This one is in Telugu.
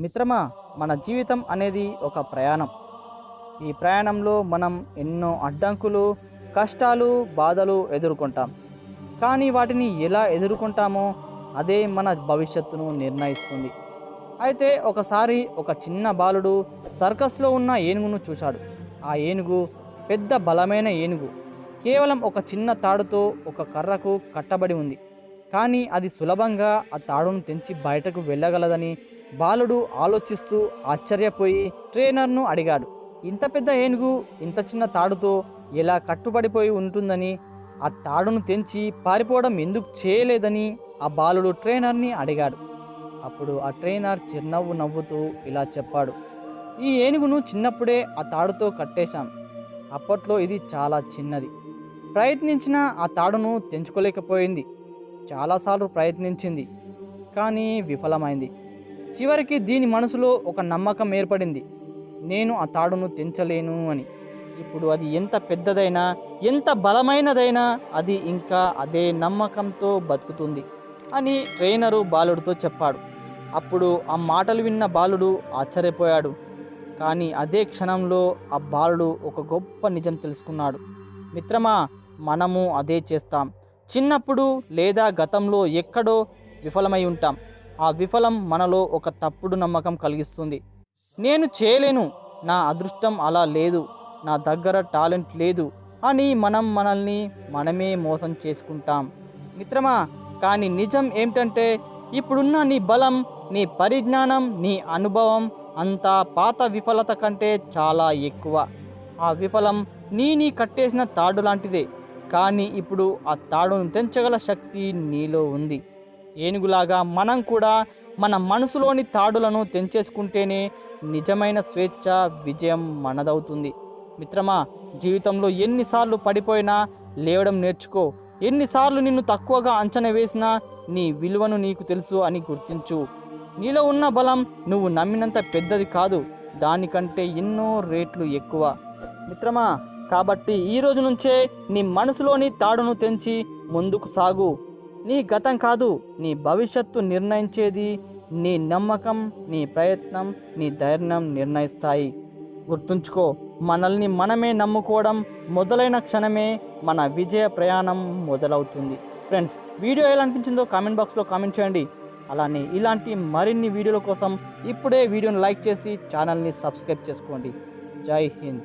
మిత్రమా, మన జీవితం అనేది ఒక ప్రయాణం. ఈ ప్రయాణంలో మనం ఎన్నో అడ్డంకులు, కష్టాలు, బాధలు ఎదుర్కొంటాం. కానీ వాటిని ఎలా ఎదుర్కొంటామో అదే మన భవిష్యత్తును నిర్ణయిస్తుంది. అయితే ఒకసారి ఒక చిన్న బాలుడు సర్కస్లో ఉన్న ఏనుగును చూశాడు. ఆ ఏనుగు పెద్ద బలమైన ఏనుగు. కేవలం ఒక చిన్న తాడుతో ఒక కర్రకు కట్టబడి ఉంది. కానీ అది సులభంగా ఆ తాడును తెంచి బయటకు వెళ్ళగలదని బాలుడు ఆలోచిస్తూ ఆశ్చర్యపోయి ట్రైనర్ను అడిగాడు. ఇంత పెద్ద ఏనుగు ఇంత చిన్న తాడుతో ఎలా కట్టుబడిపోయి ఉంటుందని, ఆ తాడును తెంచి పారిపోవడం ఎందుకు చేయలేదని ఆ బాలుడు ట్రైనర్ని అడిగాడు. అప్పుడు ఆ ట్రైనర్ చిరునవ్వు నవ్వుతూ ఇలా చెప్పాడు: ఈ ఏనుగును చిన్నప్పుడే ఆ తాడుతో కట్టేశాం. అప్పట్లో ఇది చాలా చిన్నది. ప్రయత్నించినా ఆ తాడును తెంచుకోలేకపోయింది. చాలాసార్లు ప్రయత్నించింది, కానీ విఫలమైంది. చివరికి దీని మనసులో ఒక నమ్మకం ఏర్పడింది: నేను ఆ తాడును తెంచలేను అని. ఇప్పుడు అది ఎంత పెద్దదైనా, ఎంత బలమైనదైనా అది ఇంకా అదే నమ్మకంతో బతుకుతుంది అని ట్రైనరు బాలుడితో చెప్పాడు. అప్పుడు ఆ మాటలు విన్న బాలుడు ఆశ్చర్యపోయాడు. కానీ అదే క్షణంలో ఆ బాలుడు ఒక గొప్ప నిజం తెలుసుకున్నాడు. మిత్రమా, మనము అదే చేస్తాం. చిన్నప్పుడు లేదా గతంలో ఎక్కడో విఫలమై ఉంటాం. ఆ విఫలం మనలో ఒక తప్పుడు నమ్మకం కలిగిస్తుంది. నేను చేయలేను, నా అదృష్టం అలా లేదు, నా దగ్గర టాలెంట్ లేదు అని మనల్ని మనమే మోసం చేసుకుంటాం. మిత్రమా, కానీ నిజం ఏమిటంటే ఇప్పుడున్న నీ బలం, నీ పరిజ్ఞానం, నీ అనుభవం అంతా పాత విఫలత కంటే చాలా ఎక్కువ. ఆ విఫలం నీ కట్టేసిన తాడు లాంటిదే. కానీ ఇప్పుడు ఆ తాడును తెంచగల శక్తి నీలో ఉంది. ఏనుగులాగా మనం కూడా మన మనసులోని తాడులను తెంచేసుకుంటేనే నిజమైన స్వేచ్ఛ, విజయం మనదవుతుంది. మిత్రమా, జీవితంలో ఎన్నిసార్లు పడిపోయినా లేవడం నేర్చుకో. ఎన్నిసార్లు నిన్ను తక్కువగా అంచనా వేసినా నీ విలువను నీకు తెలుసు అని గుర్తించు. నీలో ఉన్న బలం నువ్వు నమ్మినంత పెద్దది కాదు, దానికంటే ఎన్నో రేట్లు ఎక్కువ. మిత్రమా, కాబట్టి ఈ రోజు నుంచే నీ మనసులోని తాడును తెంచి ముందుకు సాగు. నీ గతం కాదు, నీ భవిష్యత్తు నిర్ణయించేది నీ నమ్మకం, నీ ప్రయత్నం, నీ ధైర్యం నిర్ణయిస్తాయి. గుర్తుంచుకో, మనల్ని మనమే నమ్ముకోవడం మొదలైన క్షణమే మన విజయ ప్రయాణం మొదలవుతుంది. ఫ్రెండ్స్, వీడియో ఎలా అనిపించిందో కామెంట్ బాక్స్లో కామెంట్ చేయండి. అలానే ఇలాంటి మరిన్ని వీడియోల కోసం ఇప్పుడే వీడియోని లైక్ చేసి ఛానల్ని సబ్స్క్రైబ్ చేసుకోండి. జై హింద్.